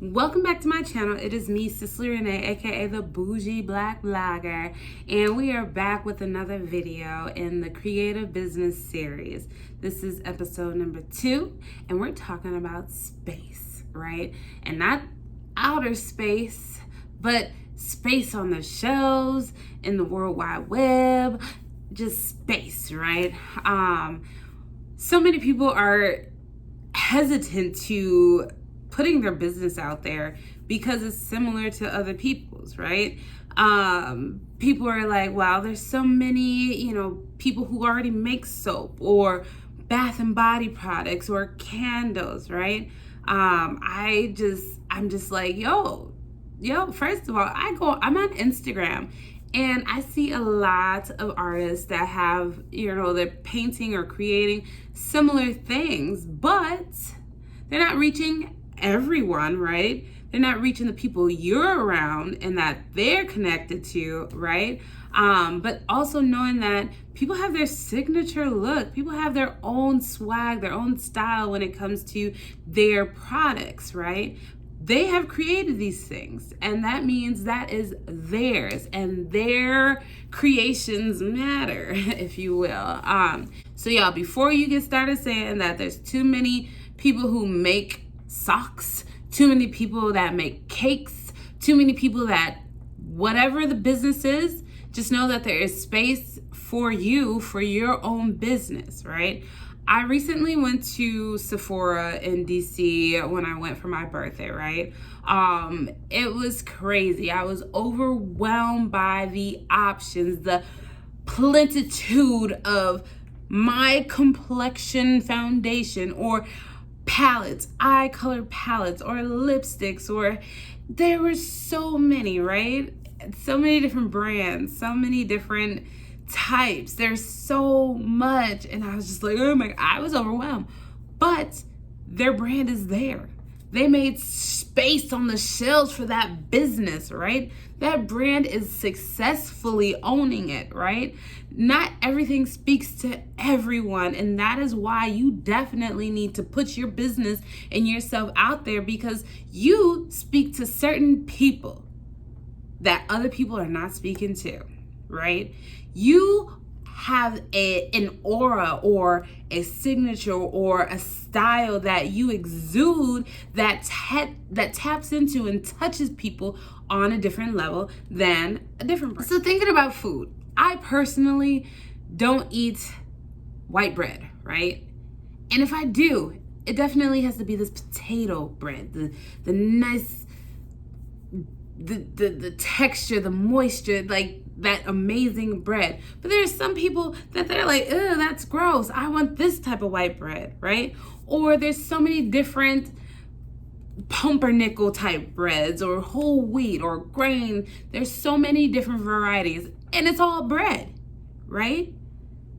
Welcome back to my channel. It is me, Cicely Renee, aka the Bougie Black Blogger, and we are back with another video in the Creative Business series. This is episode number 2, and we're talking about space, right? And not outer space, but space on the shelves, in the World Wide Web, just space, right? So many people are hesitant to putting their business out there because it's similar to other people's, right? People are like, wow, there's so many, people who already make soap or bath and body products or candles, right? I'm just like, yo, first of all, I'm on Instagram and I see a lot of artists that have, they're painting or creating similar things, but they're not reaching everyone, right? They're not reaching the people you're around and that they're connected to, right? But also knowing that people have their signature look, people have their own swag, their own style when it comes to their products, right? They have created these things, and that means that is theirs, and their creations matter, if you will. So y'all, before you get started saying that there's too many people who make socks, too many people that make cakes, too many people that whatever the business is, just know that there is space for you for your own business, right? I recently went to Sephora in DC when I went for my birthday, right? It was crazy. I was overwhelmed by the options, the plentitude of my complexion foundation or palettes, eye color palettes or lipsticks, or there were so many, right? So many different brands, so many different types. There's so much, and I was just like, oh my, I was overwhelmed. But their brand is there. They made space on the shelves for that business, right? That brand is successfully owning it, right? Not everything speaks to everyone, and that is why you definitely need to put your business and yourself out there, because you speak to certain people that other people are not speaking to, right? You have an aura or a signature or a style that you exude that taps into and touches people on a different level than a different person. So thinking about food, I personally don't eat white bread, right? And if I do, it definitely has to be this potato bread, the nice, the texture, the moisture, like that amazing bread. But there's some people that they're like, oh, that's gross. I want this type of white bread, right? Or there's so many different pumpernickel type breads or whole wheat or grain. There's so many different varieties, and it's all bread, right?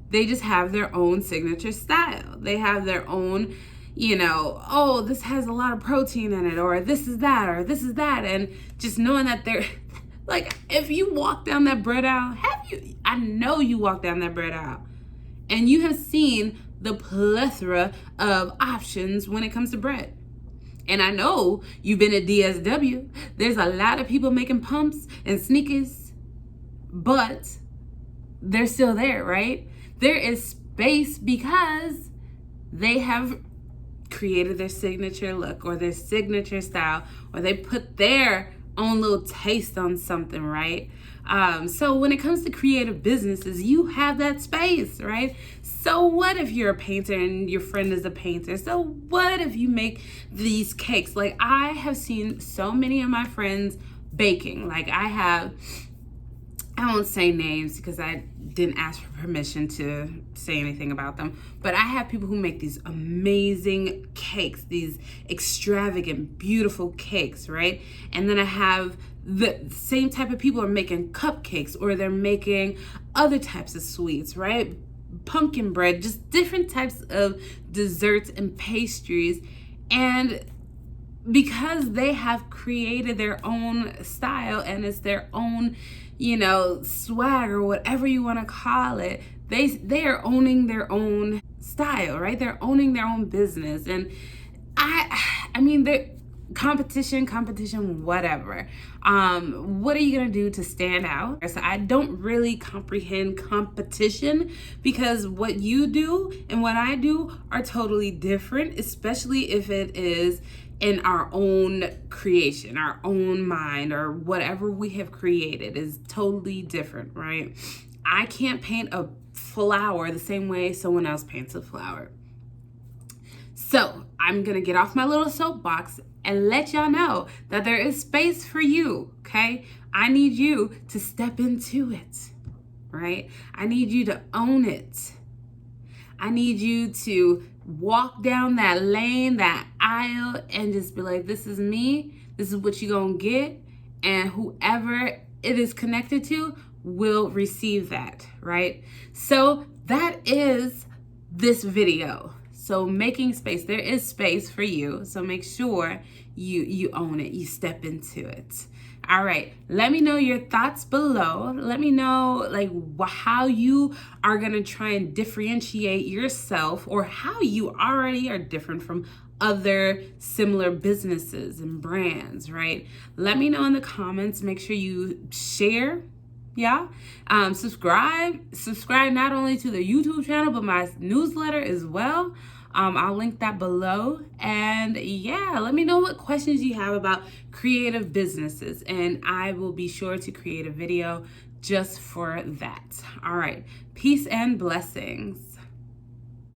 They just have their own signature style. They have their own, oh, this has a lot of protein in it, or this is that, or this is that. And just knowing that they're like, if you walk down that bread aisle, I know you walk down that bread aisle and you have seen the plethora of options when it comes to bread. And I know you've been at DSW. There's a lot of people making pumps and sneakers, but they're still there, right? There is space because they have created their signature look or their signature style, or they put their own little taste on something, right? So when it comes to creative businesses, you have that space, right? So what if you're a painter and your friend is a painter? So what if you make these cakes? Like, I have seen so many of my friends baking. Like, I won't say names because I didn't ask for permission to say anything about them, but I have people who make these amazing cakes, these extravagant, beautiful cakes, right? And then I have the same type of people are making cupcakes, or they're making other types of sweets, right? Pumpkin bread, just different types of desserts and pastries. And because they have created their own style and it's their own, swag or whatever you want to call it, they are owning their own style, right? They're owning their own business. And I mean, competition, whatever. What are you gonna do to stand out? So I don't really comprehend competition, because what you do and what I do are totally different, especially if it is in our own creation, our own mind, or whatever we have created is totally different, right? I can't paint a flower the same way someone else paints a flower. So I'm gonna get off my little soapbox and let y'all know that there is space for you, okay? I need you to step into it, right? I need you to own it. I need you to walk down that lane, that aisle, and just be like, this is me, this is what you're gonna get, and whoever it is connected to will receive that, right? So that is this video. So making space, there is space for you. So make sure you own it, you step into it. All right, let me know your thoughts below. Let me know like how you are gonna try and differentiate yourself, or how you already are different from other similar businesses and brands, right? Let me know in the comments. Make sure you share. Yeah. Subscribe not only to the YouTube channel, but my newsletter as well. I'll link that below. And yeah, let me know what questions you have about creative businesses, and I will be sure to create a video just for that. All right. Peace and blessings.